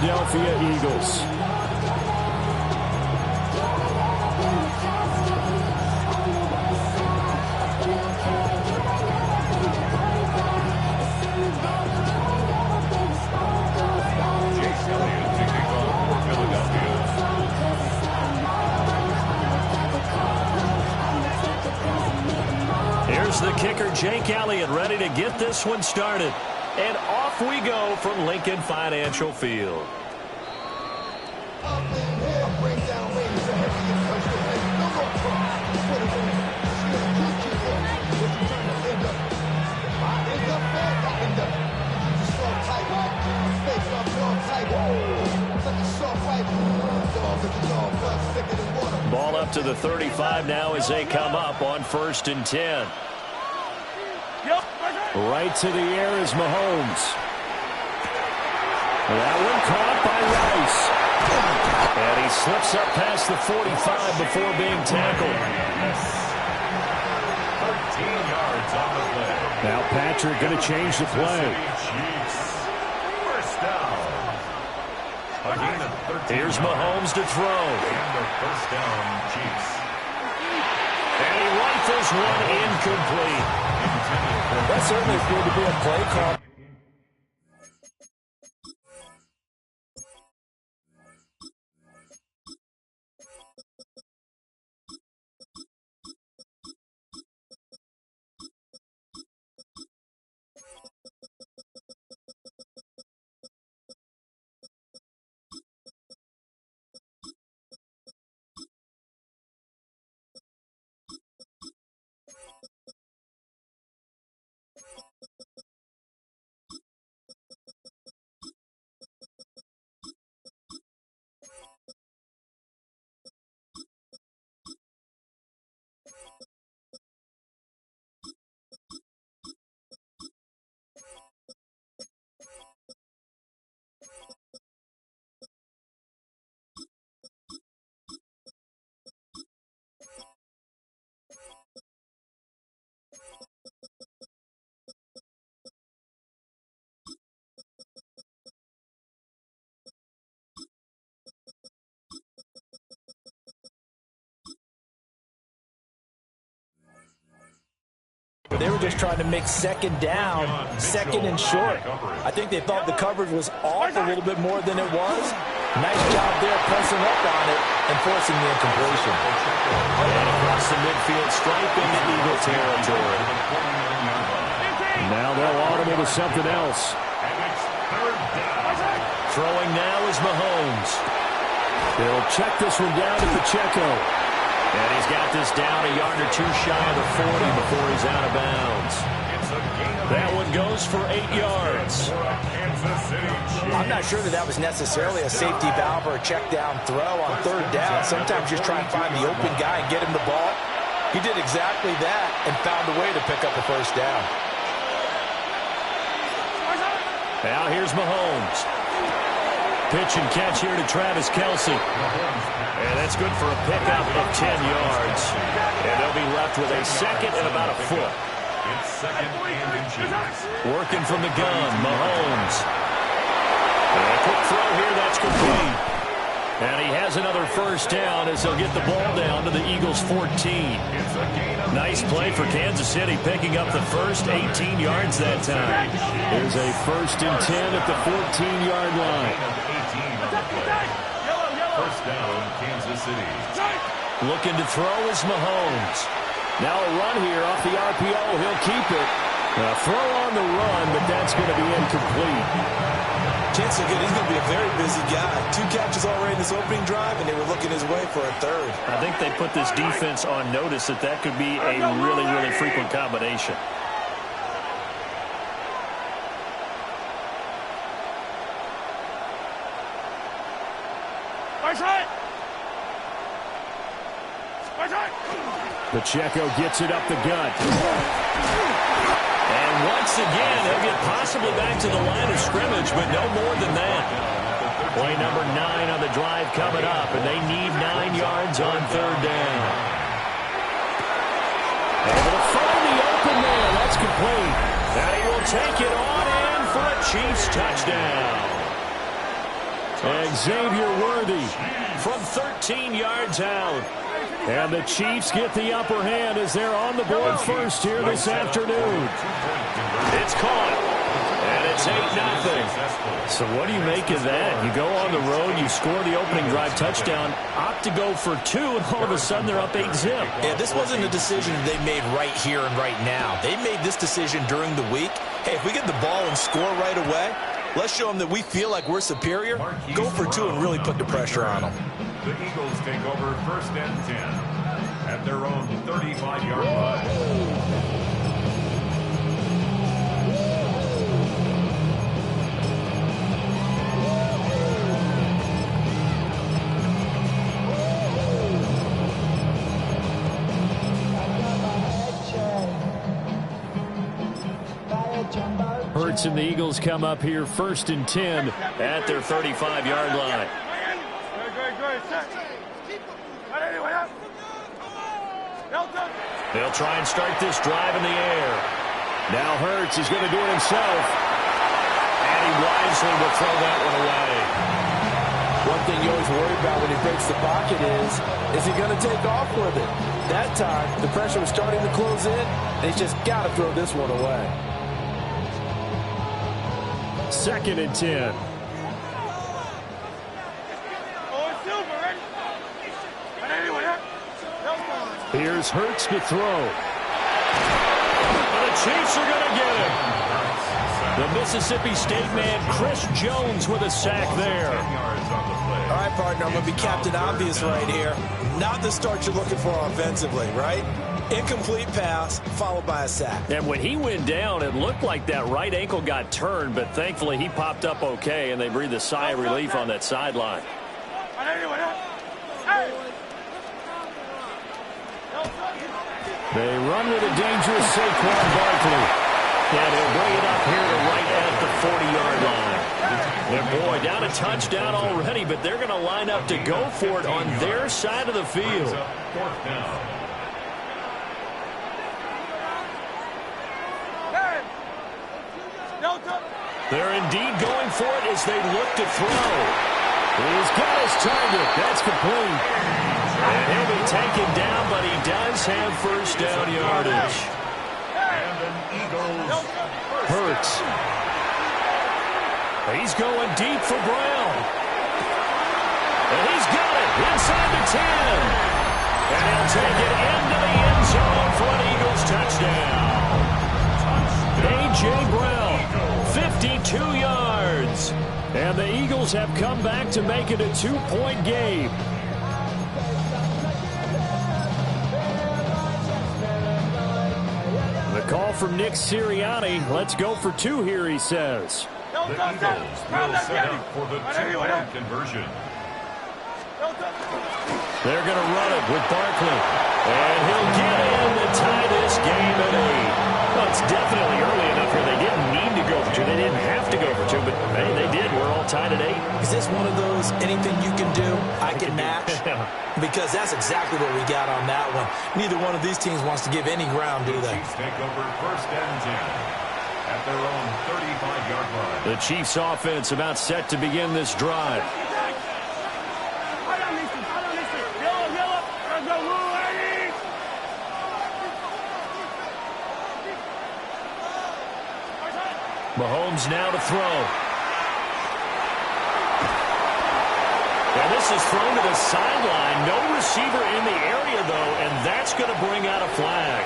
Philadelphia Eagles. Here's the kicker, Jake Elliott, ready to get this one started. And off we go from Lincoln Financial Field. Ball up to the 35 now as they come up on 1st and 10. Right to the air is Mahomes. That one caught by Rice. And he slips up past the 45 before being tackled. 13 yards on the play. Now Patrick going to change the play. First down. Again, 13. Here's Mahomes to throw. And the first down, Chiefs. And he rifles one incomplete. That certainly appeared to be a play call. They were just trying to make second down, second and short. I think they thought the coverage was off a little bit more than it was. Nice job there pressing up on it and forcing the incompletion. And across the midfield stripe into Eagle territory. Now they'll automate to something else. Throwing now is Mahomes. They'll check this one down to Pacheco. And he's got this down a yard or two shy of the 40 before he's out of bounds. That one goes for 8 yards. I'm not sure that was necessarily a safety valve or a check down throw on 3rd down. Sometimes you just try and find the open guy and get him the ball. He did exactly that and found a way to pick up a 1st down. Now here's Mahomes. Pitch and catch here to Travis Kelce. And that's good for a pickup of 10 yards. And they'll be left with a second and about a foot. It's second and inches. Working from the gun, Mahomes. And a quick throw here, that's complete. And he has another 1st down as they'll get the ball down to the Eagles' 14. Nice play for Kansas City, picking up the first 18 yards that time. There's a 1st and 10 at the 14-yard line. 1st down, Kansas City. Looking to throw is Mahomes. Now a run here off the RPO. He'll keep it. A throw on the run, but that's going to be incomplete. Chance to get, he's going to be a very busy guy. 2 catches already in this opening drive, and they were looking his way for a 3rd. I think they put this defense on notice that that could be a really, really frequent combination. Pacheco gets it up the gut. And once again, he'll get possibly back to the line of scrimmage, but no more than that. Play number 9 on the drive coming up, and they need 9 yards on 3rd down. Able to find the open man. That's complete. And he will take it on in for a Chiefs touchdown. And Xavier Worthy from 13 yards out. And the Chiefs get the upper hand as they're on the board first here this afternoon. It's caught. And it's 8-0. So what do you make of that? You go on the road, you score the opening drive touchdown, opt to go for 2, and all of a sudden they're up 8-0. Yeah, this wasn't a decision they made right here and right now. They made this decision during the week. Hey, if we get the ball and score right away, let's show them that we feel like we're superior. Go for 2 and really put the pressure on them. The Eagles take over 1st and 10 at their own 35-yard line. Hurts and the Eagles come up here 1st and 10 at their 35-yard line. They'll try and start this drive in the air. Now Hurts is going to do it himself. And he wisely will throw that one away. One thing you always worry about when he breaks the pocket is he going to take off with it? That time, the pressure was starting to close in, and he's just got to throw this one away. 2nd and 10. Here's Hurts to throw. And the Chiefs are going to get him. The Mississippi State man, Chris Jones, with a sack there. All right, partner, I'm going to be Captain Obvious right here. Not the start you're looking for offensively, right? Incomplete pass, followed by a sack. And when he went down, it looked like that right ankle got turned, but thankfully he popped up okay, and they breathed a sigh of relief on that sideline. They run with a dangerous Saquon Barkley. And he'll bring it up here to right at the 40-yard line. And boy, down a touchdown already, but they're going to line up to go for it on their side of the field. 4th down. They're indeed going for it as they look to throw. He's got his target. That's complete. And he'll be taken down, but he does have 1st down yardage. And an Eagles Hurts. He's going deep for Brown. And he's got it inside the 10. And he'll take it into the end zone for an Eagles touchdown. A.J. Brown, 52 yards. And the Eagles have come back to make it a 2-point game. The call from Nick Sirianni. Let's go for 2 here, he says. The Eagles will set up for the 2-point conversion. They're going to run it with Barkley. And he'll get in to tie this game at 8. Well, it's definitely early enough here. They didn't need to go for 2. They didn't have to go for 2, but hey, they did. We're all tied at 8. Is this one of those anything you can do, I can match? Because that's exactly what we got on that one. Neither one of these teams wants to give any ground, do they? Chiefs take over 1st and 10 at their own 35-yard line. The Chiefs offense about set to begin this drive. Mahomes now to throw. And this is thrown to the sideline. No receiver in the area, though, and that's going to bring out a flag.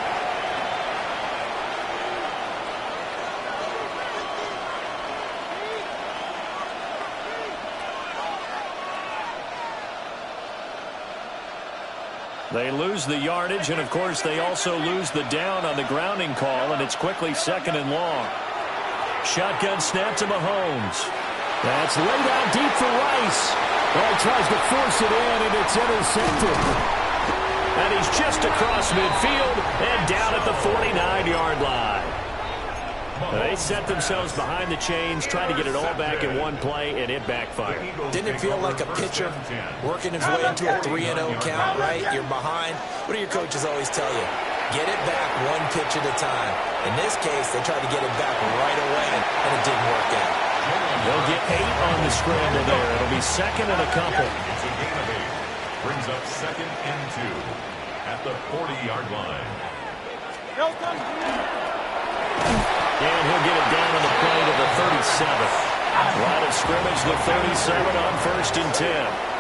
They lose the yardage, and, of course, they also lose the down on the grounding call, and it's quickly 2nd and long. Shotgun snap to Mahomes. That's laid out deep for Rice. Well, he tries to force it in, and it's intercepted. And he's just across midfield and down at the 49-yard line. They set themselves behind the chains, trying to get it all back in one play, and it backfired. Didn't it feel like a pitcher working his way into a 3-0 count, right? You're behind. What do your coaches always tell you? Get it back one pitch at a time. In this case, they tried to get it back right away, and it didn't work out. They'll get 8 on the scramble there. It'll be second and a couple. It's a gain of 8. Brings up second and 2 at the 40-yard line. And he'll get it down on the play to the 37. Line of scrimmage, the 37 on 1st and 10.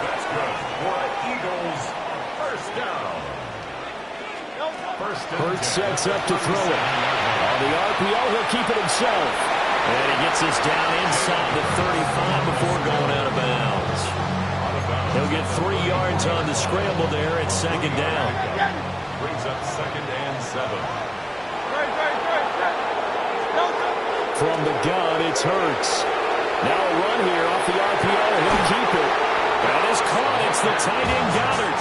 That's good for the Eagles. First down. Hurts sets up to throw it. On the RPO, he'll keep it himself. And he gets this down inside the 35 before going out of bounds. He'll get 3 yards on the scramble there at second down. Brings up second and 7. From the gun, it's Hurts. Now a run here off the RPO. He'll keep it. That is caught. It's the tight end Goddard.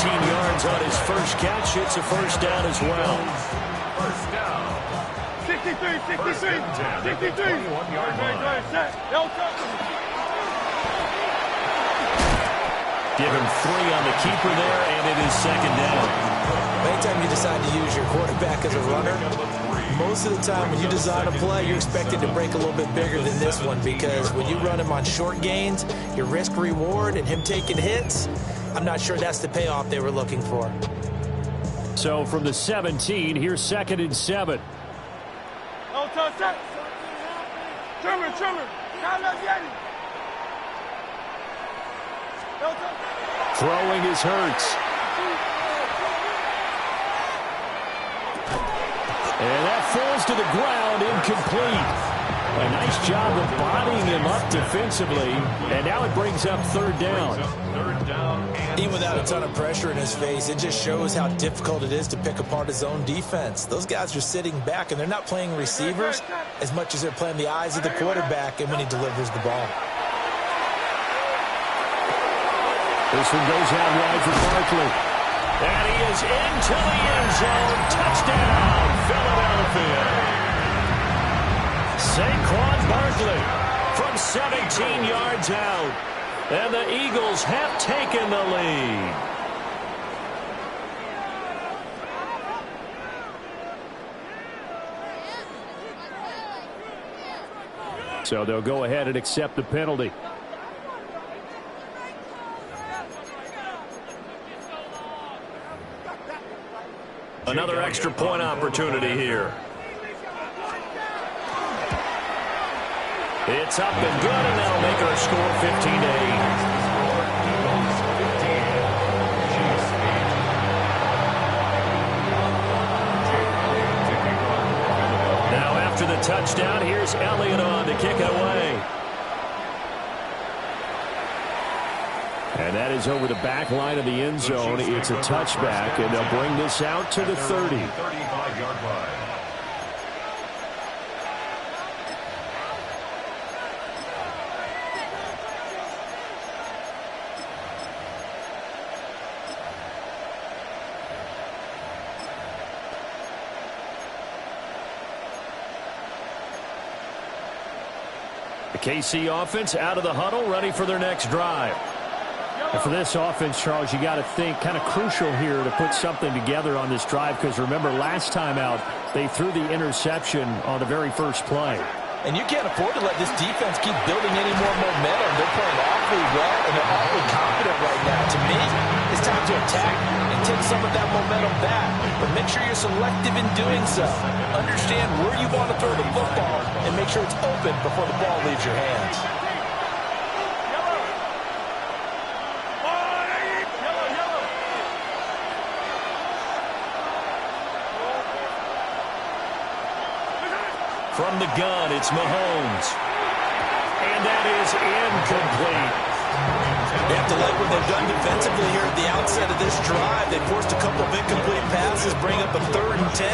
13 yards on his first catch. It's a first down as well. First down. 63. 21-yard line. Give him 3 on the keeper there, and it is second down. Anytime you decide to use your quarterback as a runner, most of the time when you design a play, you're expected to break a little bit bigger than this one, because when you run him on short gains, your risk-reward and him taking hits, I'm not sure that's the payoff they were looking for. So from the 17, here's second and 7. Throwing is Hurts. And that falls to the ground, incomplete. A nice job of bodying him up defensively. And now it brings up third down. Even without a ton of pressure in his face, it just shows how difficult it is to pick apart his own defense. Those guys are sitting back, and they're not playing receivers as much as they're playing the eyes of the quarterback and when he delivers the ball. This one goes out wide for Barkley. And he is into the end zone. Touchdown, Philadelphia. Saquon Barkley from 17 yards out. And the Eagles have taken the lead. So they'll go ahead and accept the penalty. Another extra point opportunity here. It's up and good, and that'll make our score 15-8. Now after the touchdown, here's Elliott on to kick it away. And that is over the back line of the end zone. It's a touchback, and they'll bring this out to the 30. 35-yard line. The KC offense out of the huddle, ready for their next drive. And for this offense, Charles, you got to think kind of crucial here to put something together on this drive, because remember last time out they threw the interception on the very first play. And you can't afford to let this defense keep building any more momentum. They're playing awfully well, and they're awfully confident right now. To me, it's time to attack and take some of that momentum back. But make sure you're selective in doing so. Understand where you want to throw the football and make sure it's open before the ball leaves your hands. From the gun, it's Mahomes. And that is incomplete. They have to like what they've done defensively here at the outset of this drive. They forced a couple of incomplete passes, bring up a 3rd and 10.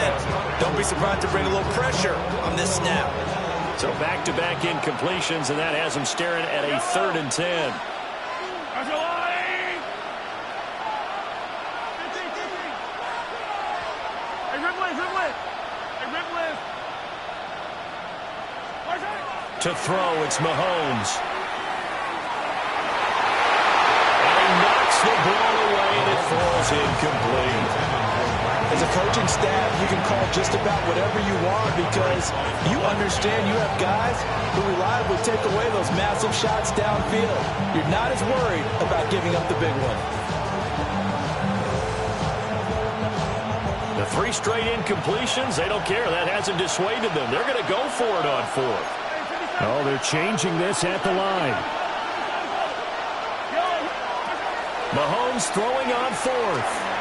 Don't be surprised to bring a little pressure on this snap. So back-to-back incompletions, and that has them staring at a 3rd and 10. To throw, it's Mahomes. And he knocks the ball away, and it falls incomplete. As a coaching staff, you can call just about whatever you want because you understand you have guys who reliably take away those massive shots downfield. You're not as worried about giving up the big one. The 3 straight incompletions, they don't care. That hasn't dissuaded them. They're going to go for it on 4th. Oh, they're changing this at the line. Mahomes throwing on 4th.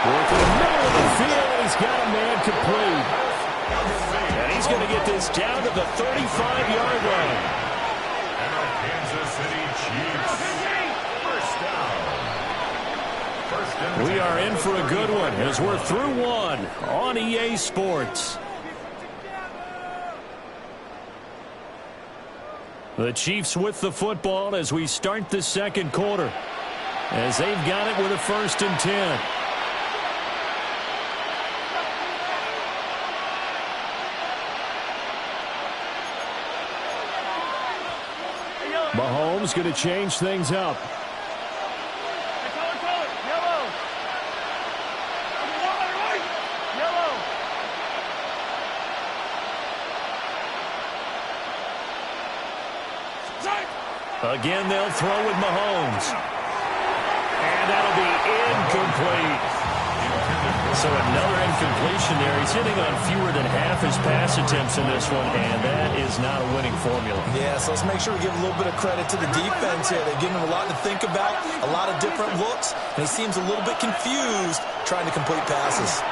Working the middle of the field, and he's got a man complete. And he's going to get this down to the 35-yard line. And the Kansas City Chiefs. First down. We are in for a good one as we're through 1 on EA Sports. The Chiefs with the football as we start the second quarter, as they've got it with a 1st and 10. Mahomes going to change things up. Again, they'll throw with Mahomes. And that'll be incomplete. So another incompletion there. He's hitting on fewer than half his pass attempts in this one, and that is not a winning formula. Yeah, so let's make sure we give a little bit of credit to the defense here. They've given him a lot to think about, a lot of different looks, and he seems a little bit confused trying to complete passes.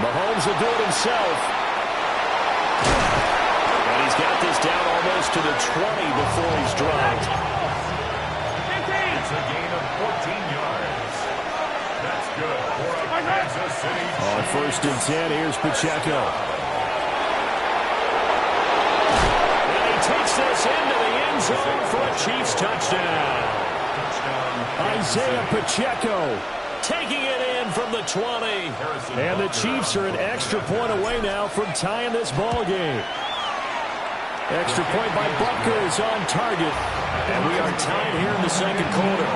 Mahomes will do it himself. And he's got this down almost to the 20 before he's dropped. It's a gain of 14 yards. That's good for a Kansas City Chiefs. On 1st and 10, here's Pacheco. And he takes this into the end zone for a Chiefs touchdown. Isaiah Pacheco taking it in from the 20. And the Chiefs are an extra point away now from tying this ball game. Extra point by Butker is on target. And we are tied here in the second quarter.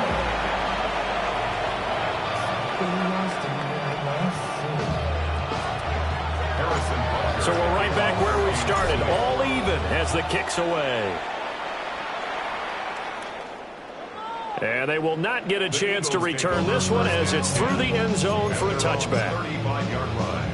So we're right back where we started. All even as the kick's away. And they will not get a chance to return this one as it's through the end zone for a touchback. 35-yard line.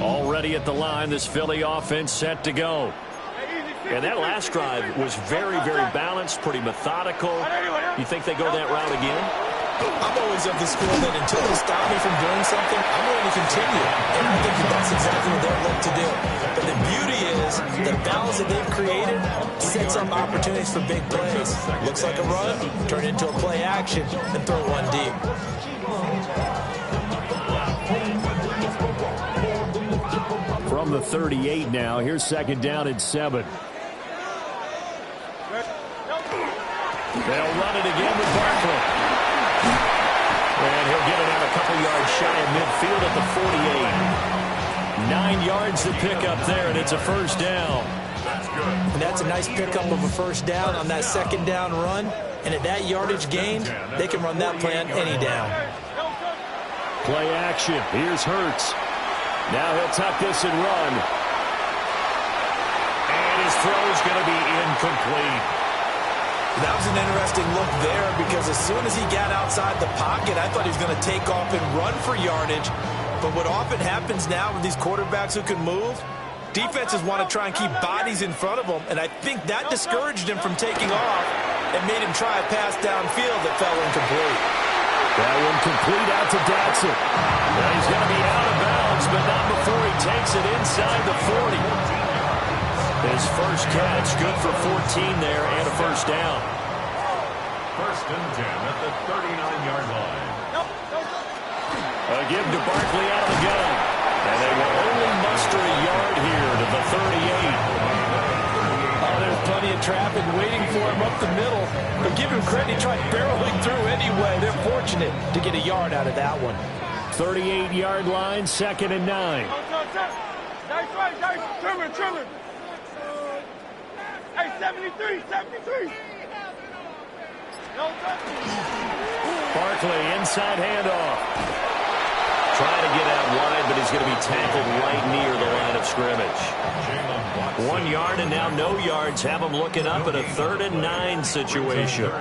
Already at the line, this Philly offense set to go. And that last drive was very, very balanced, pretty methodical. You think they go that route again? I'm always of the school that until they stop me from doing something, I'm going to continue. And I think that's exactly what they're looking to do. But the beauty is the balance that they've created sets up opportunities for big plays. Looks like a run, turn it into a play action, and throw one deep. From the 38 now, here's 2nd down and 7. They'll run it again with Barkley. And he'll get it out a couple yards shy of midfield at the 48. 9 yards to pick up there, and it's a 1st down. And that's a nice pickup of a 1st down on that 2nd down run. And at that yardage gain, they can run that play on any down. Play action. Here's Hurts. Now he'll tuck this and run. And his throw's going to be incomplete. That was an interesting look there because as soon as he got outside the pocket, I thought he was going to take off and run for yardage. But what often happens now with these quarterbacks who can move, defenses want to try and keep bodies in front of them, and I think that discouraged him from taking off and made him try a pass downfield that fell incomplete. That one complete out to Dotson. Well, he's going to be out of bounds, but not before he takes it inside the 40. His first catch, good for 14 there and a 1st down. 1st and 10 at the 39-yard line. A give to Barkley out of the gun. And they will only muster a yard here to the 38. Oh, there's plenty of in traffic waiting for him up the middle. But give him credit, he tried barreling through anyway. They're fortunate to get a yard out of that one. 38-yard line, 2nd and 9. That's right, guys. Trimmer. Hey, 73. No touch. Barkley, inside handoff. Trying to get out wide, but he's going to be tackled right near the line of scrimmage. 1 yard and now no yards. Have him looking up at a 3rd and 9 situation.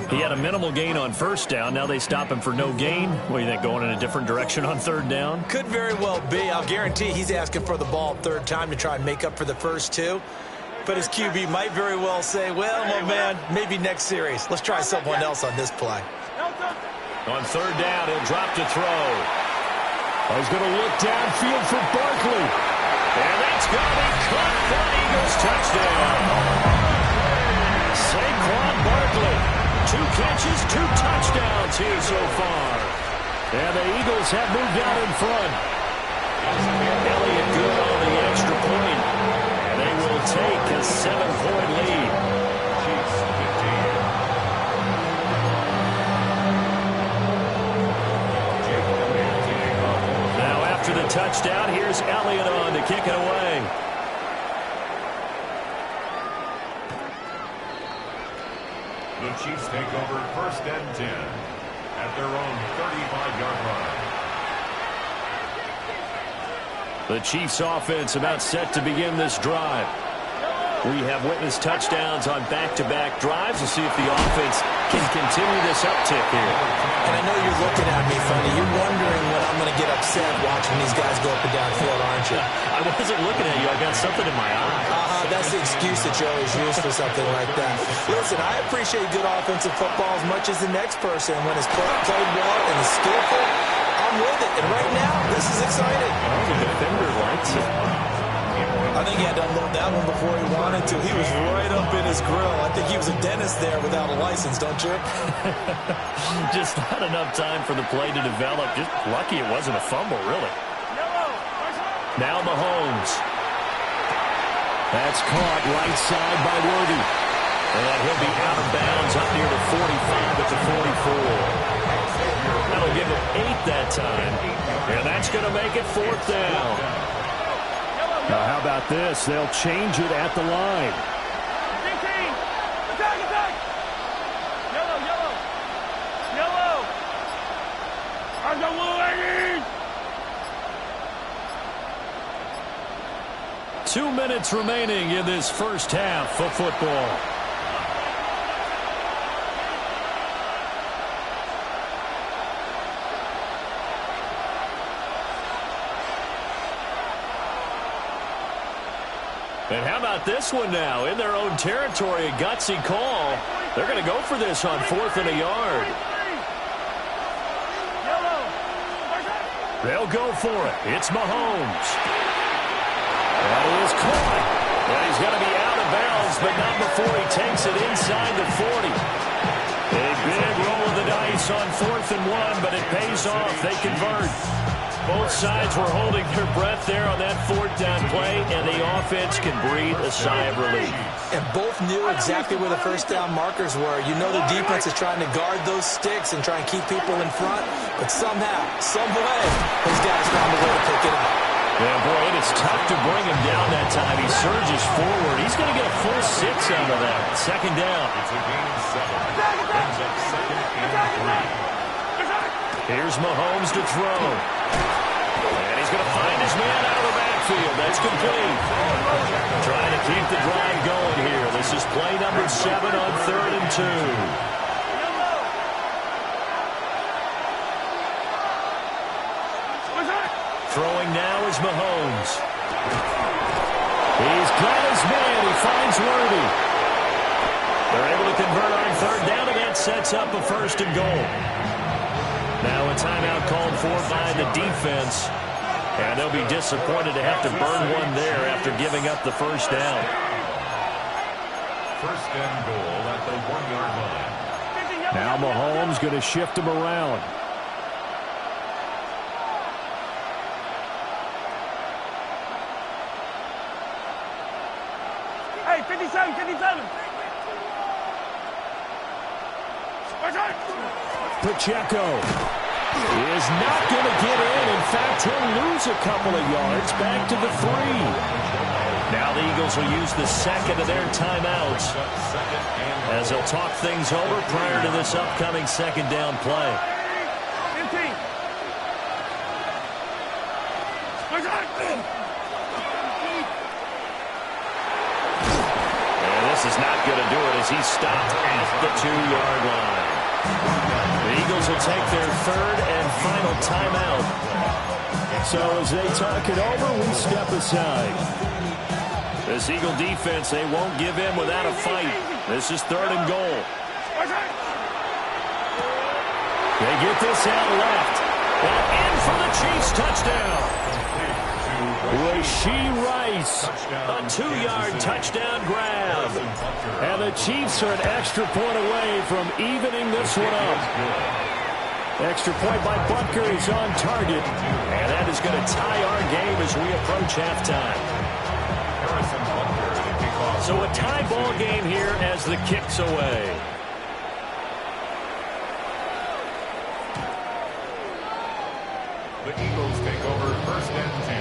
He had a minimal gain on 1st down. Now they stop him for no gain. What do you think, going in a different direction on 3rd down? Could very well be. I'll guarantee he's asking for the ball 3rd time to try and make up for the first 2. But his QB might very well say, well, my man, maybe next series. Let's try someone else on this play. On 3rd down, he'll drop to throw. He's going to look downfield for Barkley. And that's going to be caught for an Eagles touchdown. Saquon Barkley. 2 catches, 2 touchdowns here so far. And the Eagles have moved out in front. Elliott good on the extra point. And they will take a 7-point lead. To the touchdown, here's Elliott on to kick it away. The Chiefs take over 1st and 10 at their own 35-yard line. The Chiefs offense about set to begin this drive. We have witnessed touchdowns on back-to-back drives. We'll see if the offense can continue this uptick here. And I know you're looking at me funny. You're wondering when I'm going to get upset watching these guys go up and down field, aren't you? I wasn't looking at you. I got something in my eye. That's the excuse that you always use for something like that. Listen, I appreciate good offensive football as much as the next person. When it's played well and is skillful, I'm with it. And right now, this is exciting. Well, the defender likes it. I think he had to unload that one before he wanted to. He was right up in his grill. I think he was a dentist there without a license, don't you? Just not enough time for the play to develop. Just lucky it wasn't a fumble, really. Now Mahomes. That's caught right side by Worthy. And he'll be out of bounds up near the 45 at the 44. That'll give him 8 that time. And that's going to make it 4th down. Now, how about this? They'll change it at the line. Attack! Yellow! I'm the Wolverine! 2 minutes remaining in this first half of football. And how about this one now? In their own territory, a gutsy call. They're going to go for this on 4th and a yard. They'll go for it. It's Mahomes. That is caught. And he's going to be out of bounds, but not before he takes it inside the 40. A big roll of the dice on 4th and 1, but it pays off. They convert. Both sides were holding their breath there on that 4th down play, and the offense can breathe a sigh of relief. And both knew exactly where the 1st down markers were. You know the defense is trying to guard those sticks and try and keep people in front, but somehow, some way, those guys found a way to pick it up. Yeah, boy, it is tough to bring him down that time. He surges forward. He's going to get a full 6 out of that. 2nd down. It's a gain of 7. Brings up 2nd and 3. Here's Mahomes to throw. And he's going to find his man out of the backfield. That's complete. Trying to keep the drive going here. This is play number 7 on 3rd and 2. Throwing now is Mahomes. He's got his man. He finds Worthy. They're able to convert on 3rd down, and that sets up a 1st and goal. Now a timeout called for by the defense. And they'll be disappointed to have to burn one there after giving up the 1st down. 1st and goal at the 1-yard line. Now Mahomes going to shift him around. Hey, right, 57, 57. Pacheco is not going to get in. In fact, he'll lose a couple of yards back to the 3. Now the Eagles will use the second of their timeouts as they'll talk things over prior to this upcoming second down play. 15. And this is not going to do it as he's stopped at the 2-yard line. The Eagles will take their third and final timeout. So as they talk it over, we step aside. This Eagle defense, they won't give in without a fight. This is 3rd and goal. They get this out left. And in for the Chiefs touchdown. Rashee Rice, a 2-yard touchdown grab. And the Chiefs are an extra point away from evening this one up. Extra point by Butker is on target. And that is going to tie our game as we approach halftime. So a tie ball game here as the kick's away. The Eagles take over 1st and 10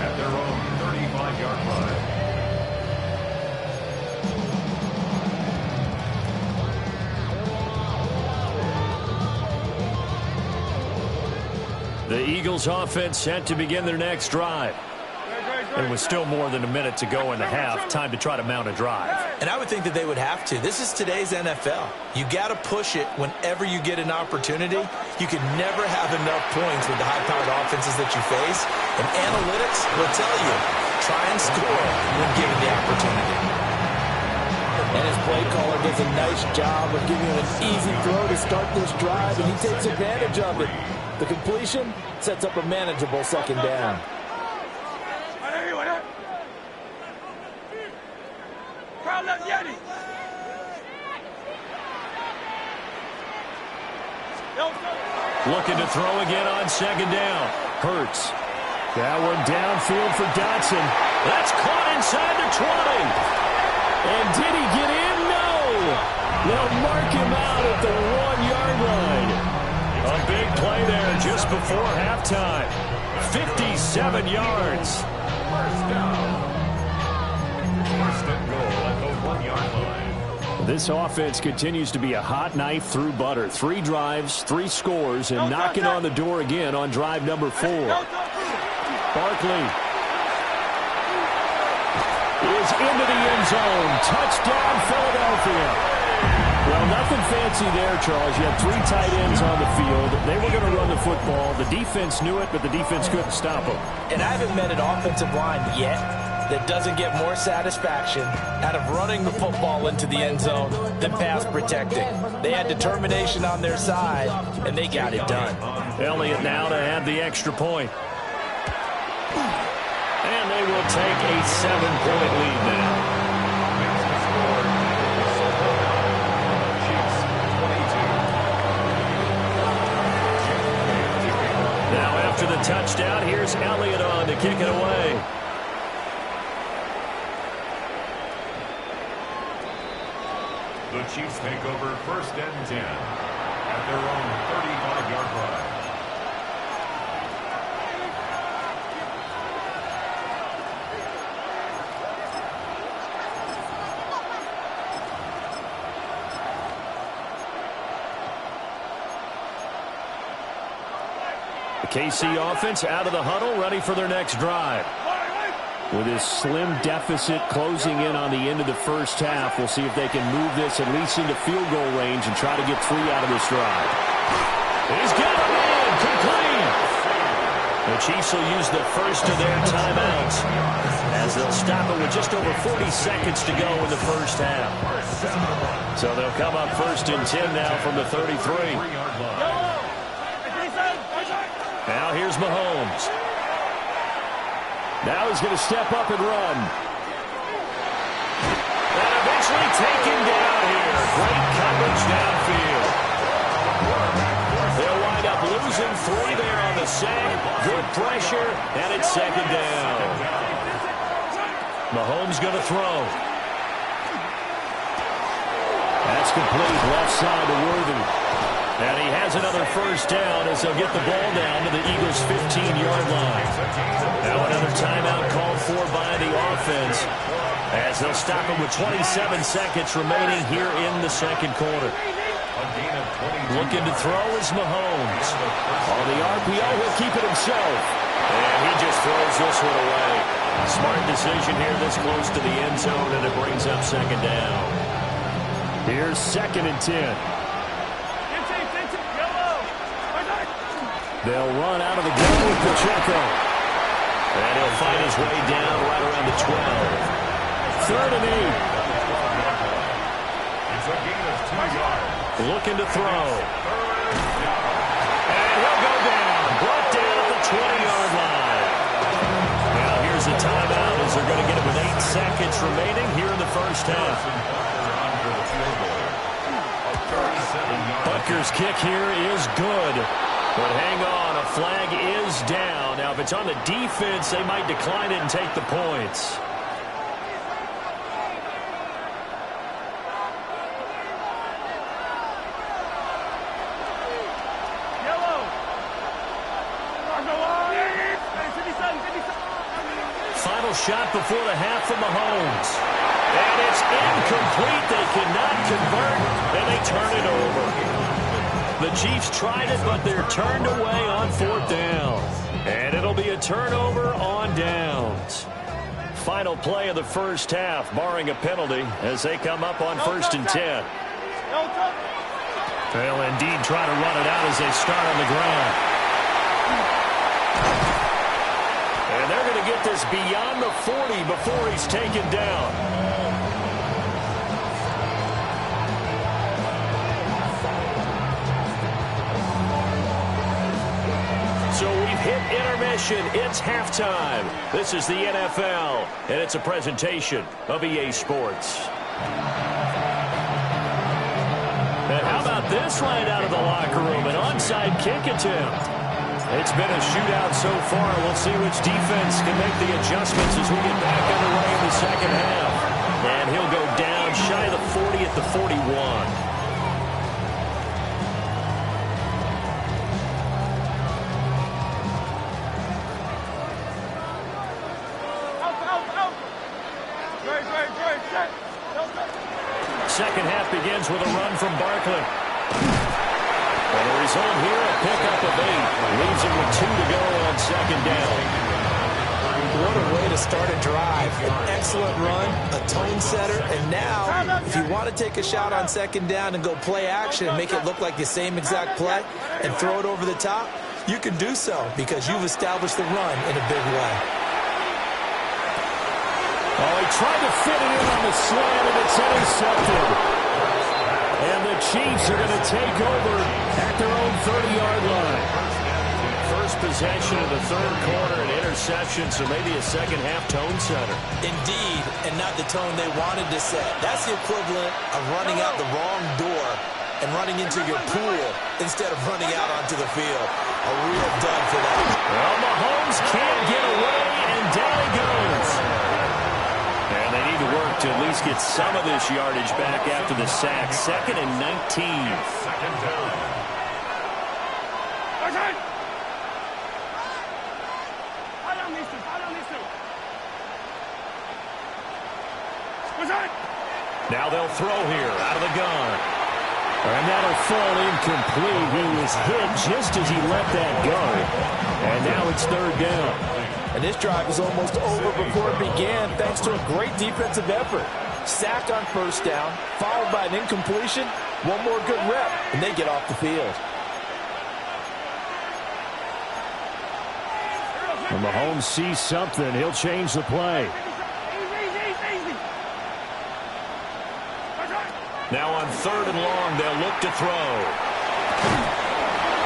at their own 35-yard line. The Eagles offense set to begin their next drive. And with still more than a minute to go in the half, time to try to mount a drive. And I would think that they would have to. This is today's NFL. You got to push it whenever you get an opportunity. You can never have enough points with the high-powered offenses that you face. And analytics will tell you, try and score when given the opportunity. And his play caller does a nice job of giving him an easy throw to start this drive, and he takes advantage of it. The completion sets up a manageable 2nd down. Looking to throw again on 2nd down. Hurts. That one downfield for Dotson. That's caught inside the 20. And did he get in? No. They'll mark him out at the 1-yard line. A big play there just before halftime. 57 yards. 1st down. 1st and goal at the 1-yard line. This offense continues to be a hot knife through butter. 3 drives, 3 scores, and knocking on the door again on drive number 4. Barkley is into the end zone. Touchdown, Philadelphia. Well, nothing fancy there, Charles. You had 3 tight ends on the field. They were going to run the football. The defense knew it, but the defense couldn't stop them. And I haven't met an offensive line yet that doesn't get more satisfaction out of running the football into the end zone than pass protecting. They had determination on their side, and they got it done. Elliott now to add the extra point. And they will take a 7-point lead now. Now after the touchdown, here's Elliott on to kick it away. The Chiefs take over 1st and 10 at their own 35-yard line. The KC offense out of the huddle, ready for their next drive. With his slim deficit closing in on the end of the first half, we'll see if they can move this at least into field goal range and try to get 3 out of this drive. He's got a man, complete. The Chiefs will use the first of their timeouts as they'll stop it with just over 40 seconds to go in the first half. So they'll come up 1st and 10 now from the 33. Now here's Mahomes. Now he's going to step up and run. And eventually taken down here. Great coverage downfield. They'll wind up losing 3 there on the sack. Good pressure, and it's 2nd down. Mahomes going to throw. That's complete left side to Worthy. And he has another first down as they'll get the ball down to the Eagles' 15-yard line. Now another timeout called for by the offense as they'll stop him with 27 seconds remaining here in the second quarter. Looking to throw is Mahomes. On the RPO, he'll keep it himself. And he just throws this one away. Smart decision here this close to the end zone, and it brings up second down. Here's 2nd and 10. They'll run out of the gun with Pacheco. And he'll find his way down right around the 12. 3rd and 8. It's a gain of 2 yards. Looking to throw. And he'll go down. Brought down at the 20-yard line. Now here's a timeout as they're going to get it with 8 seconds remaining here in the first half. Butker's kick here is good. But hang on, a flag is down. Now, if it's on the defense, they might decline it and take the points. Final shot before the half from Mahomes. And it's incomplete. They cannot convert, and they turn it over. The Chiefs tried it, but they're turned away on 4th down. And it'll be a turnover on downs. Final play of the first half, barring a penalty, as they come up on 1st and 10. They'll indeed try to run it out as they start on the ground. And they're going to get this beyond the 40 before he's taken down. So we've hit intermission. It's halftime. This is the NFL, and it's a presentation of EA Sports. And how about this right out of the locker room? An onside kick attempt. It's been a shootout so far. We'll see which defense can make the adjustments as we get back underway in the second half. And he'll go down shy of the 40 at the 41. Second half begins with a run from Barkley. And the result here, a pickup of 8. Leaves him with 2 to go on second down. What a way to start a drive. An excellent run, a tone setter, and now, if you want to take a shot on second down and go play action and make it look like the same exact play and throw it over the top, you can do so because you've established the run in a big way. Oh, he tried to fit it in on the slant, and it's intercepted. And the Chiefs are going to take over at their own 30-yard line. First possession of the third quarter, an interception, so maybe a second-half tone setter. Indeed, and not the tone they wanted to set. That's the equivalent of running out the wrong door and running into your pool instead of running out onto the field. A real dud for that. Well, Mahomes can't get away, and down he goes. And they need to work to at least get some of this yardage back after the sack. 2nd and 19. Second down. Now they'll throw here out of the gun. And that'll fall incomplete. He was hit just as he let that go. And now it's 3rd down. And this drive is almost over before it began thanks to a great defensive effort. Sack on 1st down, followed by an incompletion. One more good rep, and they get off the field. When Mahomes sees something, he'll change the play. Now on 3rd and long, they'll look to throw.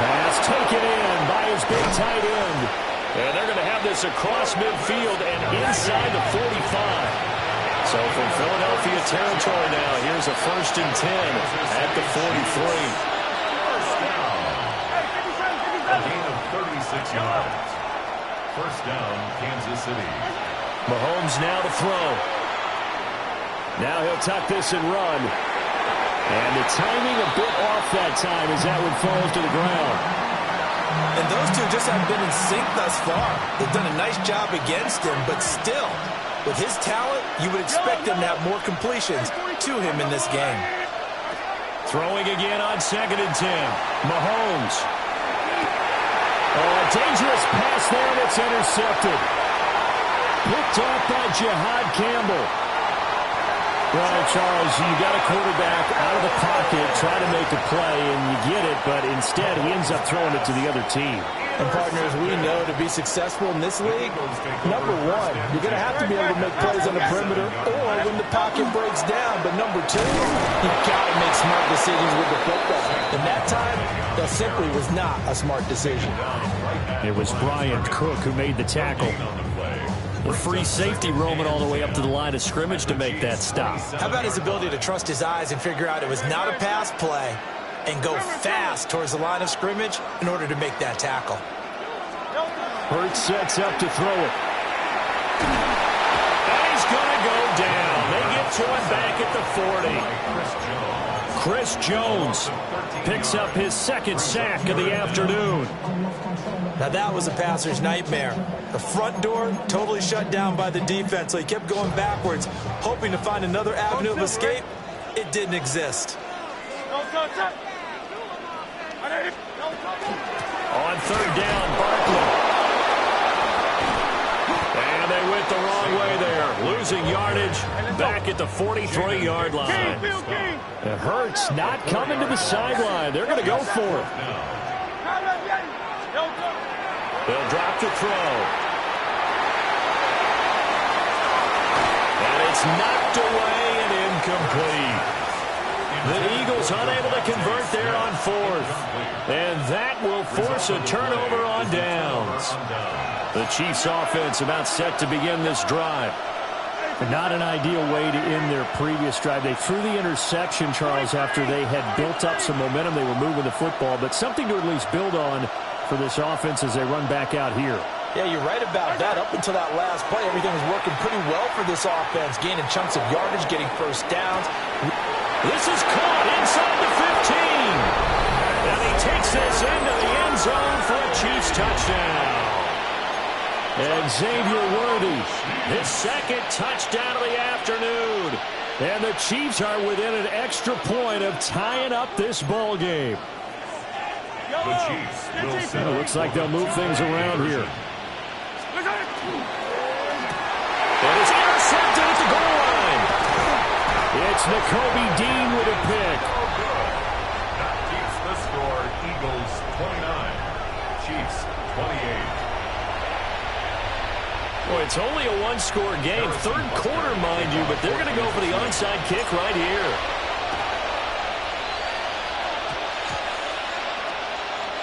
Pass taken in by his big tight end. And they're going to have this across midfield and inside the 45. So from Philadelphia territory now, here's a 1st and 10 at the 43. First down. A gain of 36 yards. First down, Kansas City. Mahomes now to throw. Now he'll tuck this and run. And the timing a bit off that time as that one falls to the ground. And those two just haven't been in sync thus far. They've done a nice job against him, but still, with his talent, you would expect him to have more completions to him in this game. Throwing again on 2nd and 10. Mahomes. Oh, a dangerous pass there, and it's intercepted. Picked off by Jihad Campbell. Well, Charles, you got a quarterback out of the pocket, try to make a play, and you get it, but instead he ends up throwing it to the other team. And partners, we know to be successful in this league, number one, you're going to have to be able to make plays on the perimeter or when the pocket breaks down. But number two, you've got to make smart decisions with the football. And that time, that simply was not a smart decision. It was Bryant Cook who made the tackle. The free safety roaming all the way up to the line of scrimmage to make that stop. How about his ability to trust his eyes and figure out it was not a pass play and go fast towards the line of scrimmage in order to make that tackle? Hurts sets up to throw it. And he's going to go down. They get to him back at the 40. Chris Jones picks up his 2nd sack of the afternoon. Now that was a passer's nightmare. The front door totally shut down by the defense, so he kept going backwards, hoping to find another avenue of escape. It didn't exist. On 3rd down, Barkley. And they went the wrong way there. Losing yardage back at the 43-yard line. It hurts not coming to the sideline. They're going to go for it. They'll drop to throw. And it's knocked away and incomplete. The Eagles unable to convert there on 4th. And that will force a turnover on downs. The Chiefs offense about set to begin this drive. Not an ideal way to end their previous drive. They threw the interception, Charles, after they had built up some momentum. They were moving the football, but something to at least build on for this offense as they run back out here. Yeah, you're right about that. Up until that last play, everything was working pretty well for this offense, gaining chunks of yardage, getting first downs. This is caught inside the 15. And he takes this into the end zone for a Chiefs touchdown. And Xavier Worthy, his 2nd touchdown of the afternoon. And the Chiefs are within an extra point of tying up this ball game. The Chiefs will set It looks like they'll move things around here. And it's intercepted at the goal line. It's Nakobe Dean with a pick. That keeps the score. Eagles 29, Chiefs 28. Well, it's only a one-score game. 3rd quarter, mind you, but they're going to go for the onside kick right here.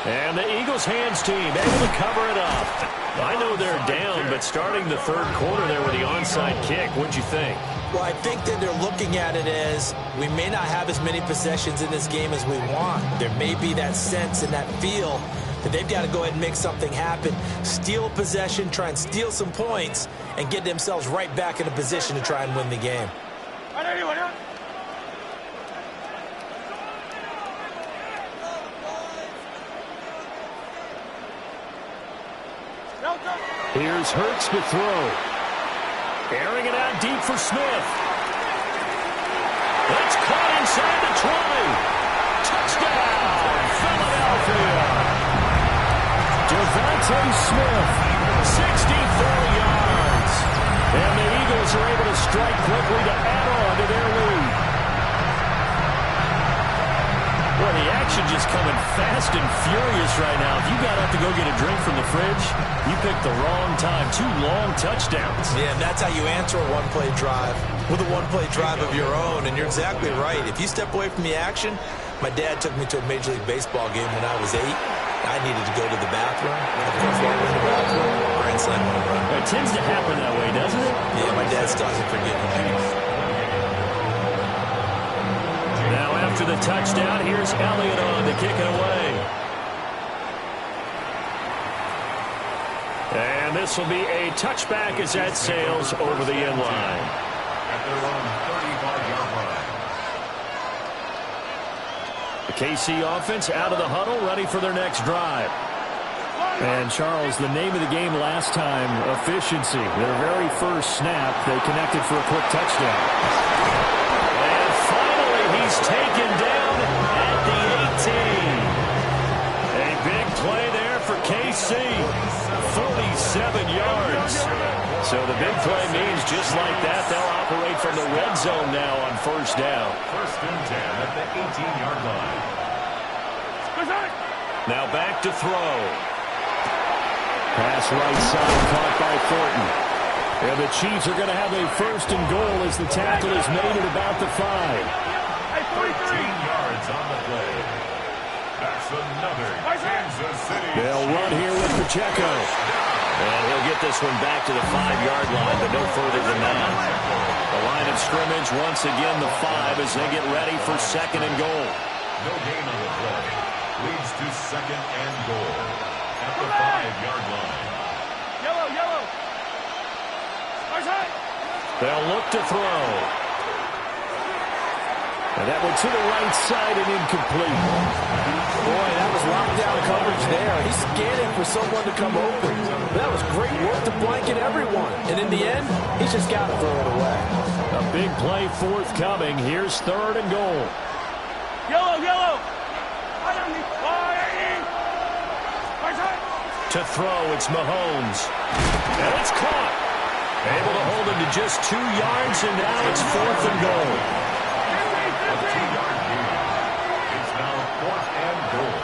And the Eagles hands team able to cover it up. I know they're down, but starting the 3rd quarter there with the onside kick, what'd you think? Well, I think that they're looking at it as we may not have as many possessions in this game as we want. There may be that sense and that feel that they've got to go ahead and make something happen, steal possession, try and steal some points, and get themselves right back in a position to try and win the game. Here's Hurts to throw. Airing it out deep for Smith. That's caught inside the 20. Touchdown, Philadelphia. Devontae Smith, 64 yards. And the Eagles are able to strike quickly to add on to their lead. Well, the action just coming fast and furious right now. If you got up to go get a drink from the fridge, you picked the wrong time. 2 long touchdowns. Yeah, and that's how you answer a one-play drive with a one-play drive of your own. And you're exactly right. If you step away from the action, my dad took me to a Major League Baseball game when I was 8. I needed to go to the bathroom. Of course, while I was in the bathroom, grand slam home run. It tends to happen that way, doesn't it? Yeah, my dad still hasn't forgiven me. Now after the touchdown, here's Elliott on to kick it away. And this will be a touchback as that sails over the end line. At their own 35-yard line. The KC offense out of the huddle, ready for their next drive. And, Charles, the name of the game last time, efficiency. Their very first snap, they connected for a quick touchdown. And finally, he's taken down at the 18. A big play there for KC. 47 yards. So the big play means just like that, they'll operate from the red zone now on first down. First and 10 at the 18-yard line. Now back to throw. Pass right side, caught by Thornton. And the Chiefs are going to have a first and goal as the tackle is made at about the 5. 13 yards on the play. That's another Kansas City. They'll run here with Pacheco. And he'll get this one back to the 5-yard line, but no further than that. The line of scrimmage, once again, the 5 as they get ready for second and goal. No gain on the play. Leads to second and goal at the 5-yard line. Yellow. They'll look to throw. And that one to the right side and incomplete. Boy, that was lockdown coverage there. He's scanning for someone to come open. That was great work to blanket everyone. And in the end, he's just got to throw it away. A big play forthcoming. Here's third and goal. Yellow. To throw, it's Mahomes. And it's caught. Able to hold him to just 2 yards, and now it's fourth and goal. A 2-yard gain. It's now fourth and goal.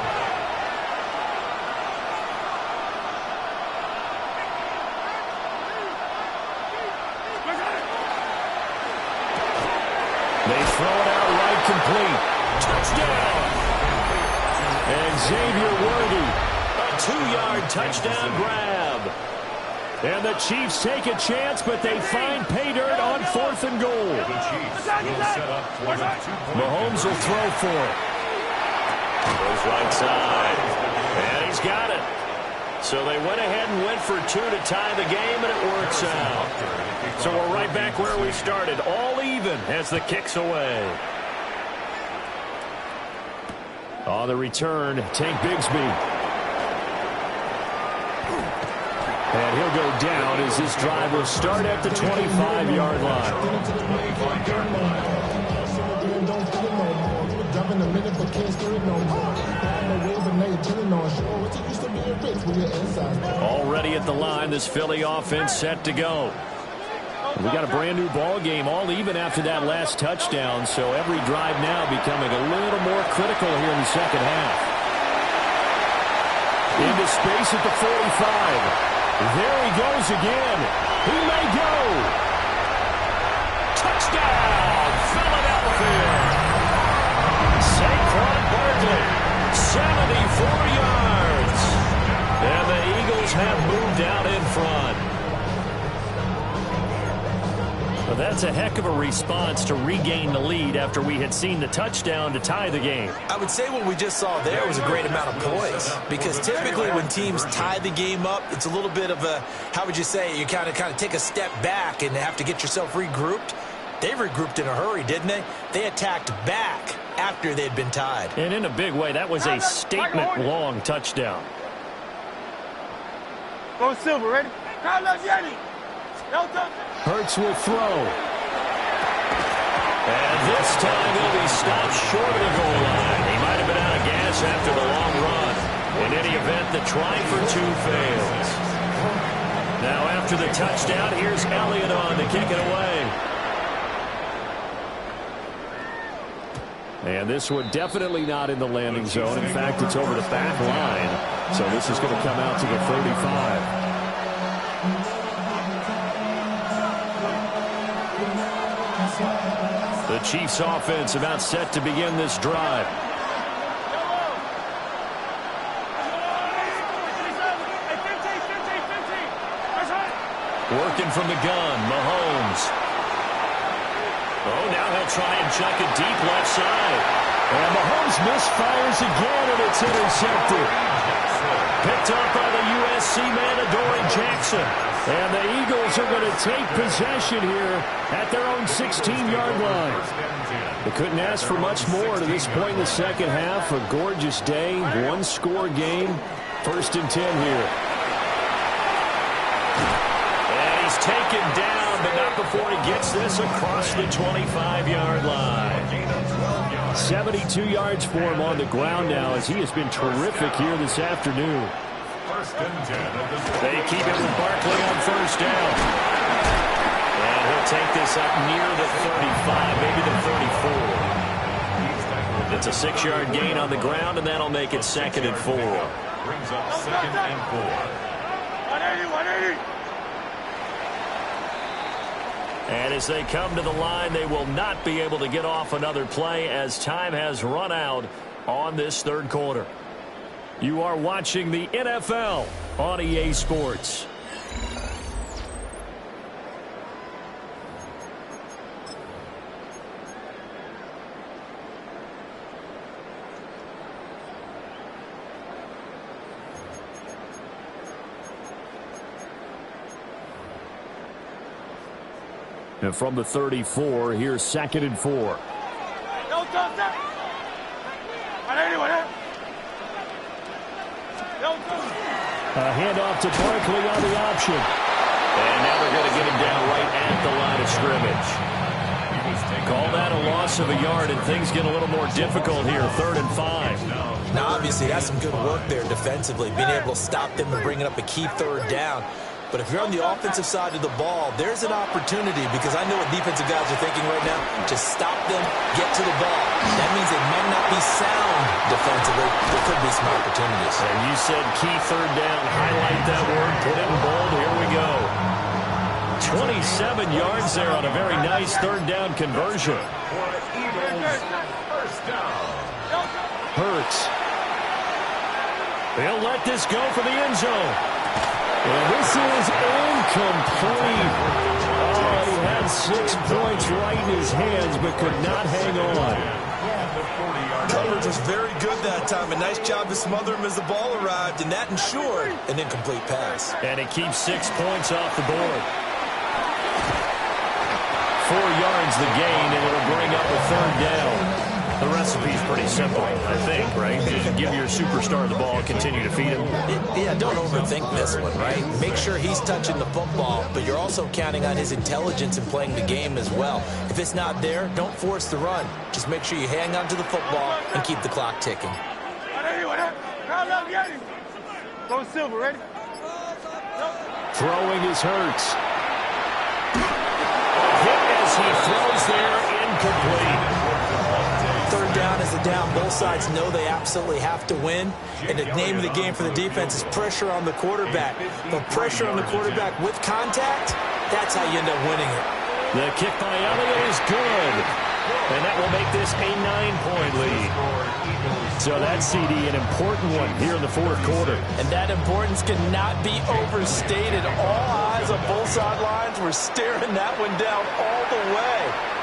They throw it out right, complete. Touchdown! And Xavier Worthy. A 2-yard touchdown grab. And the Chiefs take a chance, but they find pay dirt on fourth and goal. The Chiefs will set up for the 2-point. Mahomes will throw for it. Goes right side. And he's got it. So they went ahead and went for 2 to tie the game, and it works out. So we're right back where we started, all even as the kick's away. On the return, Tank Bigsby. And he'll go down as this drive will start at the 25-yard line. Already at the line, this Philly offense set to go. We got a brand new ball game, all even after that last touchdown, so every drive now becoming a little more critical here in the second half. Into space at the 45. There he goes again. He may go. Touchdown, Philadelphia. Saquon Barkley, 74 yards. And the Eagles have moved out in front. Well, that's a heck of a response to regain the lead after we had seen the touchdown to tie the game. I would say what we just saw there was a great amount of poise, because typically when teams tie the game up, it's a little bit of a, how would you say, you kind of take a step back and have to get yourself regrouped. They regrouped in a hurry, didn't they? They attacked back after they'd been tied. And in a big way, that was a statement-long touchdown. Go Silver, ready? Hurts will throw. And this time he'll be stopped short of the goal line. He might have been out of gas after the long run. In any event, the try for 2 fails. Now after the touchdown, here's Elliott on to kick it away. And this one definitely not in the landing zone. In fact, it's over the back line. So this is going to come out to the 35. The Chiefs offense about set to begin this drive. Working from the gun, Mahomes. Oh, now he'll try and chuck it deep left side. And Mahomes misfires again, and it's intercepted. Picked up by the USC man, Adoree Jackson. And the Eagles are going to take possession here at their own 16-yard line. They couldn't ask for much more to this point in the second half. A gorgeous day, one-score game. 1st and 10 here. And he's taken down, but not before he gets this across the 25-yard line. 72 yards for him on the ground now, as he has been terrific here this afternoon. They keep it with Barkley on 1st down. And he'll take this up near the 35, maybe the 34. It's a 6-yard gain on the ground, and that'll make it 2nd and 4. Brings up 2nd and 4. 180. And as they come to the line, they will not be able to get off another play as time has run out on this 3rd quarter. You are watching the NFL on EA Sports. And from the 34, here's 2nd and 4. A handoff to Barkley on the option. And now they're going to get him down right at the line of scrimmage. Call that a loss of a yard, and things get a little more difficult here. 3rd and 5. Now, obviously, that's some good work there defensively, being able to stop them and bringing up a key 3rd down. But if you're on the offensive side of the ball, there's an opportunity, because I know what defensive guys are thinking right now. Just stop them, get to the ball. That means they might not be sound defensively. There could be some opportunities. And you said key 3rd down. Highlight that word. Put it in bold. Here we go. 27 yards there on a very nice 3rd down conversion. Hurts. They'll let this go for the end zone. And this is incomplete. Oh, he had 6 points right in his hands, but could not hang on. Coverage was very good that time. A nice job to smother him as the ball arrived, and that ensured an incomplete pass. And it keeps 6 points off the board. 4 yards the gain, and it'll bring up a 3rd down. The recipe's pretty simple, I think, right? Just give your superstar the ball, continue to feed him. Yeah, don't overthink this one, right? Make sure he's touching the football, but you're also counting on his intelligence in playing the game as well. If it's not there, don't force the run. Just make sure you hang on to the football and keep the clock ticking. Go Silver, ready? Throwing is Hurts. Hit as he throws there, incomplete. 3rd down is a down. Both sides know they absolutely have to win. And the name of the game for the defense is pressure on the quarterback. But pressure on the quarterback with contact, that's how you end up winning it. The kick by Elliott is good. And that will make this a 9-point lead. So that CD, an important one here in the 4th quarter. And that importance cannot be overstated. All eyes on both sidelines were staring that one down all the way.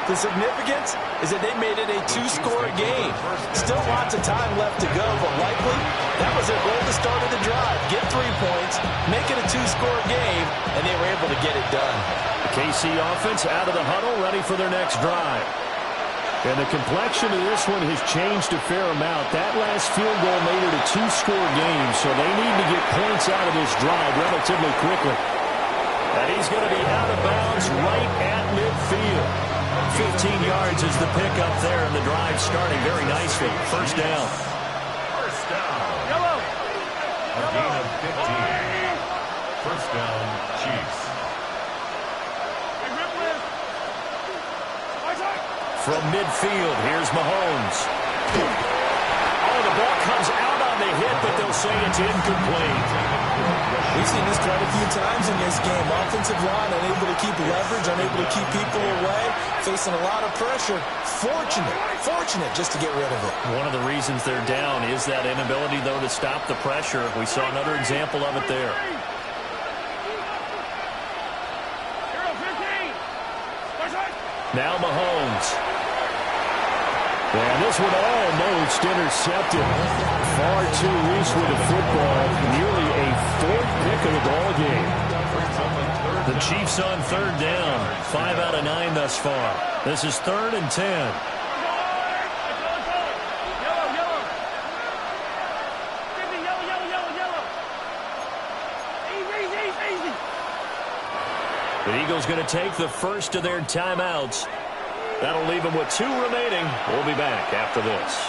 The significance is that they made it a 2-score game. Still lots of time left to go, but likely that was their goal to start of the drive. Get 3 points, make it a 2-score game, and they were able to get it done. The KC offense out of the huddle, ready for their next drive. And the complexion of this one has changed a fair amount. That last field goal made it a 2-score game, so they need to get points out of this drive relatively quickly. And he's going to be out of bounds right at midfield. 15 yards is the pickup there, and the drive starting very nicely. 1st down. Yellow. A gain of 15. 1st down, Chiefs. From midfield, here's Mahomes. Oh, the ball comes out on the hit, but they'll say it's incomplete. We've seen this quite a few times in this game. Offensive line unable to keep leverage, unable to keep people away, facing a lot of pressure. Fortunate just to get rid of it. One of the reasons they're down is that inability, though, to stop the pressure. We saw another example of it there. Now Mahomes. And this one almost intercepted. Far too loose with the football. Nearly a fourth pick of the ball game. The Chiefs on third down. 5 out of 9 thus far. This is 3rd and 10. The Eagles going to take the first of their timeouts. That'll leave them with 2 remaining. We'll be back after this.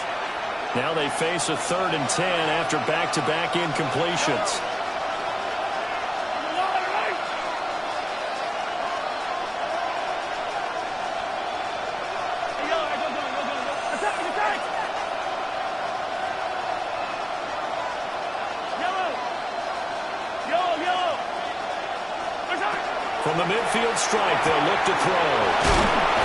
Now they face a 3rd and 10 after back-to-back incompletions. From the midfield stripe, they'll look to throw.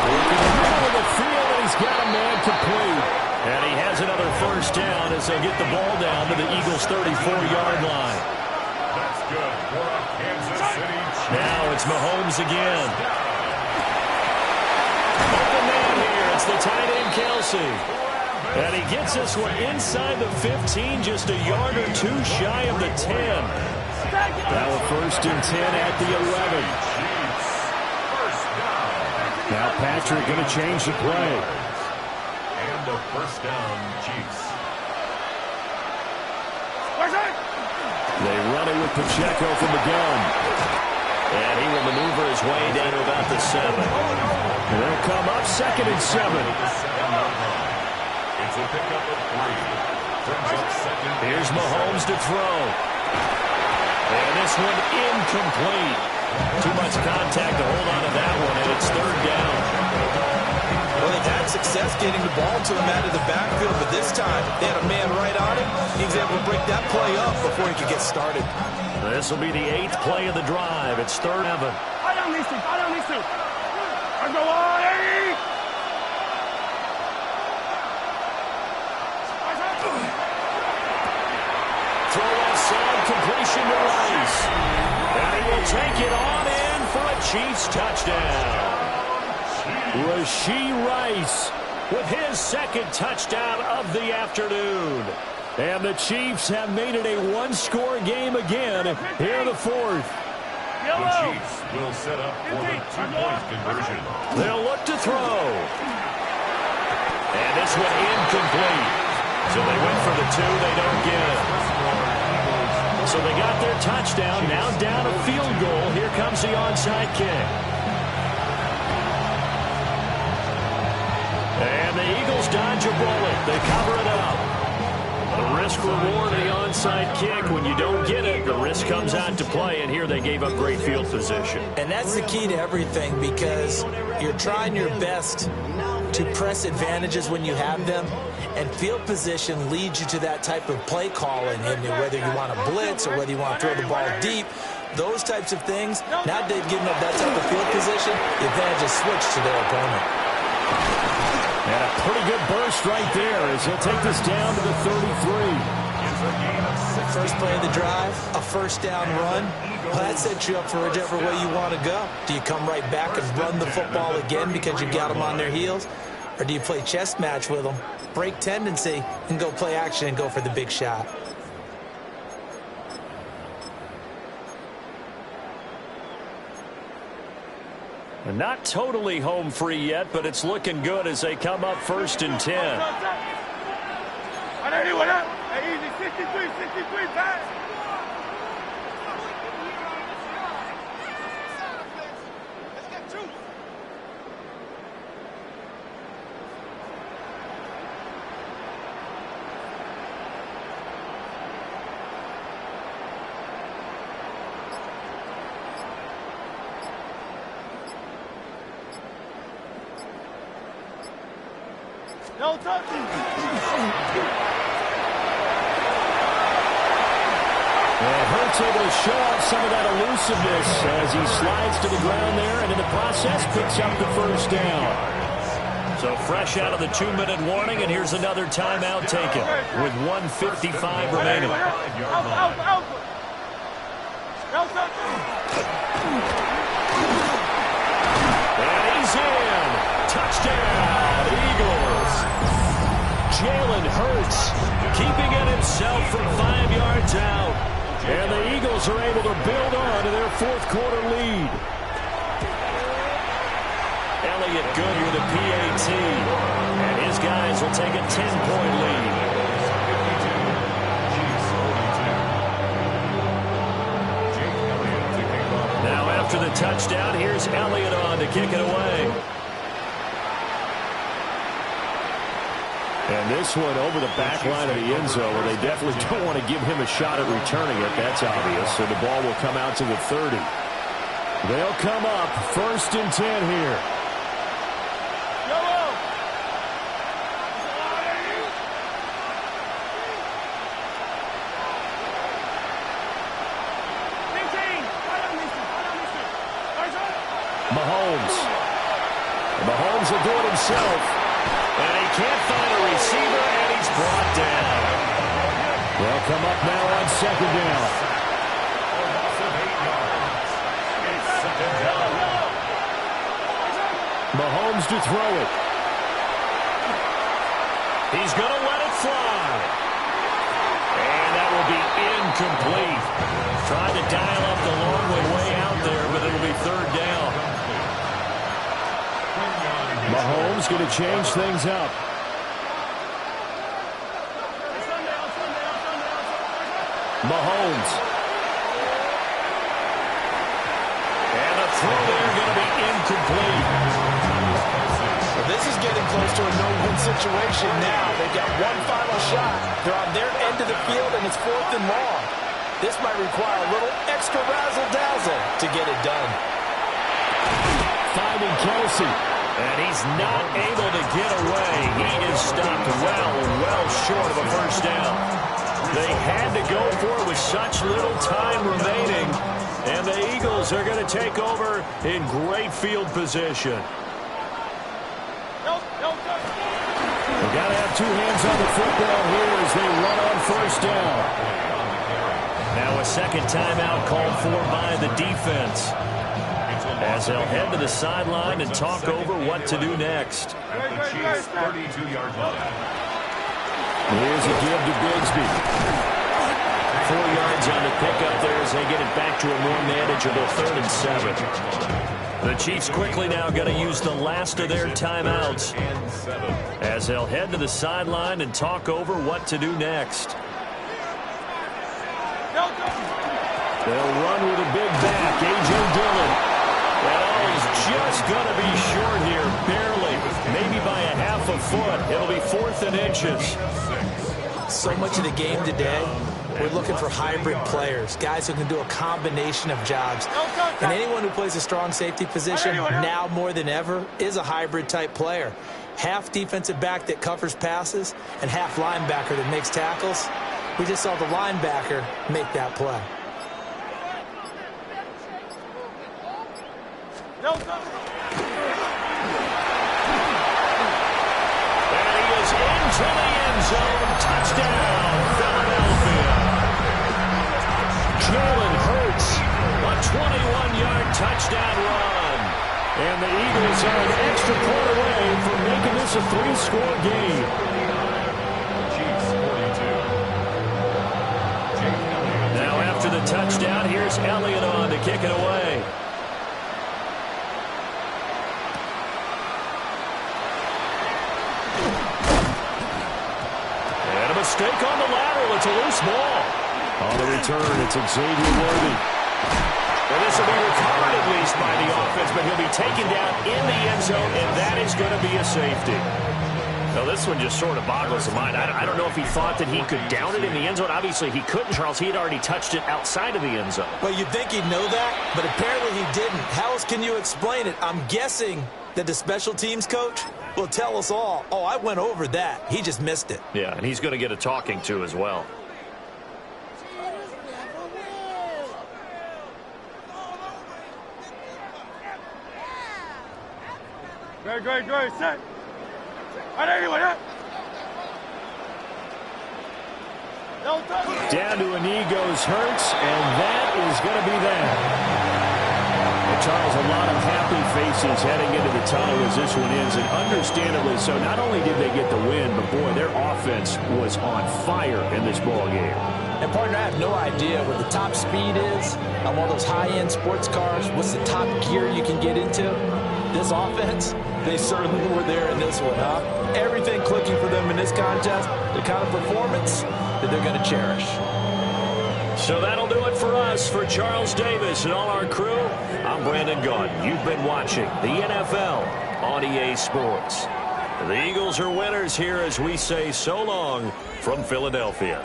Working in the middle of the field, and he's got a man complete. And he has another first down as they'll get the ball down to the Eagles' 34-yard line. That's good for a Kansas City Chiefs. Now it's Mahomes again. Open man here. It's the tight end, Kelsey. And he gets this one inside the 15, just a yard or 2 shy of the 10. Now a 1st and 10 at the 11. Now Patrick going to change the play. And a first down, Chiefs. They run it with Pacheco from the gun. And he will maneuver his way down to about the 7. They'll come up 2nd and 7. It's a pickup of 3. Brings up 2nd. Here's Mahomes to throw. And this one incomplete. Too much contact to hold on to that one, and it's 3rd down. Well, they've had success getting the ball to him out of the backfield, but this time they had a man right on him. He was able to break that play up before he could get started. This will be the 8th play of the drive. It's 3rd and 7. I don't need to. I go on, Eddie! Throw outside, completion to Rice. And he will take it on in for a Chiefs touchdown. Rashee Rice With his 2nd touchdown of the afternoon. And the Chiefs have made it a 1-score game again here in the 4th. The Chiefs will set up for the 2-point conversion. They'll look to throw. And this one incomplete. So they went for the 2. They don't get it. So they got their touchdown. Now down a field goal. Here comes the onside kick. And the Eagles dodge a bullet. They cover it up. The risk-reward of the onside kick. When you don't get it, the risk comes out to play. And here they gave up great field position. And that's the key to everything, because you're trying your best to press advantages when you have them. And field position leads you to that type of play calling, and whether you want to blitz or whether you want to throw the ball deep, those types of things. Now they've given up that type of field position, the advantage is switched to their opponent. And a pretty good burst right there as he'll take this down to the 33. First play of the drive, a first down run. Well, that sets you up for whichever way you want to go. Do you come right back and run the football again because you got them on their heels? Or do you play chess match with them, break tendency, and go play action and go for the big shot? And not totally home free yet, but it's looking good as they come up 1st and 10. Easy, 63, pass. Let's get 2. No touching. And Hurts able to show off some of that elusiveness as he slides to the ground there, and in the process picks up the first down. So fresh out of the 2-minute warning, and here's another timeout taken with 1:55 remaining. Out. No touching. And he's in. Touchdown, Eagles. Jalen Hurts, keeping it himself from 5 yards out. And the Eagles are able to build on to their fourth quarter lead. Elliott good with a PAT. And his guys will take a 10-point lead. Now after the touchdown, here's Elliott on to kick it away. And this one over the back line of the end zone where they definitely don't want to give him a shot at returning it. That's obvious. So the ball will come out to the 30. They'll come up 1st and 10 here. Mahomes will do it himself. And he can't find a receiver, and he's brought down. They'll come up now on 2nd down. Mahomes to throw it. He's going to let it fly. And that will be incomplete. Trying to dial up the long way out there, but it'll be 3rd down. Mahomes going to change things up. Mahomes. And the throw there going to be incomplete. Well, this is getting close to a no-win situation now. They've got one final shot. They're on their end of the field, and it's 4th and long. This might require a little extra razzle-dazzle to get it done. Finding Kelsey. And he's not able to get away. He is stopped well short of a 1st down. They had to go for it with such little time remaining. And the Eagles are going to take over in great field position. They've got to have 2 hands on the football here as they run on 1st down. Now a second timeout called for by the defense, as they'll head to the sideline and talk over what to do next. At the Chiefs' 32-yard line. Here's a give to Bigsby. 4 yards on the pickup there as they get it back to a more manageable 3rd and 7. The Chiefs quickly now going to use the last of their timeouts as they'll head to the sideline and talk over what to do next. They'll run with a big back, A.J. Dillon. Well, he's just going to be short here, barely, maybe by a half a foot. It'll be 4th and inches. So much of the game today, we're looking for hybrid players, guys who can do a combination of jobs. And anyone who plays a strong safety position, now more than ever, is a hybrid-type player. Half defensive back that covers passes and half linebacker that makes tackles. We just saw the linebacker make that play. And he is into the end zone. Touchdown, Philadelphia. Jalen Hurts. A 21-yard touchdown run. And the Eagles are an extra point away from making this a 3-score game. Now after the touchdown, here's Elliott on to kick it away. Mistake on the lateral. It's a loose ball. On the return, it's Xavier Worthy. Well, this will be recovered at least by the offense, but he'll be taken down in the end zone, and that is going to be a safety. Now, this one just sort of boggles the mind. I don't know if he thought that he could down it in the end zone. Obviously, he couldn't, Charles. He had already touched it outside of the end zone. Well, you'd think he'd know that, but apparently he didn't. How else can you explain it? I'm guessing that the special teams coach will tell us all, oh, I went over that. He just missed it. Yeah, and he's going to get a talking to as well. Great, set. Down to a knee goes Hurts, and that is going to be that. A Charles, a lot of happy faces heading into the tunnel as this one ends, and understandably so. Not only did they get the win, but, boy, their offense was on fire in this ball game. And, partner, I have no idea what the top speed is on one of those high-end sports cars. What's the top gear you can get into? This offense, they certainly were there in this one, huh? Everything clicking for them in this contest, the kind of performance that they're going to cherish. So that'll do it for us. For Charles Davis and all our crew, I'm Brandon Gaudin. You've been watching the NFL on EA Sports. The Eagles are winners here as we say so long from Philadelphia.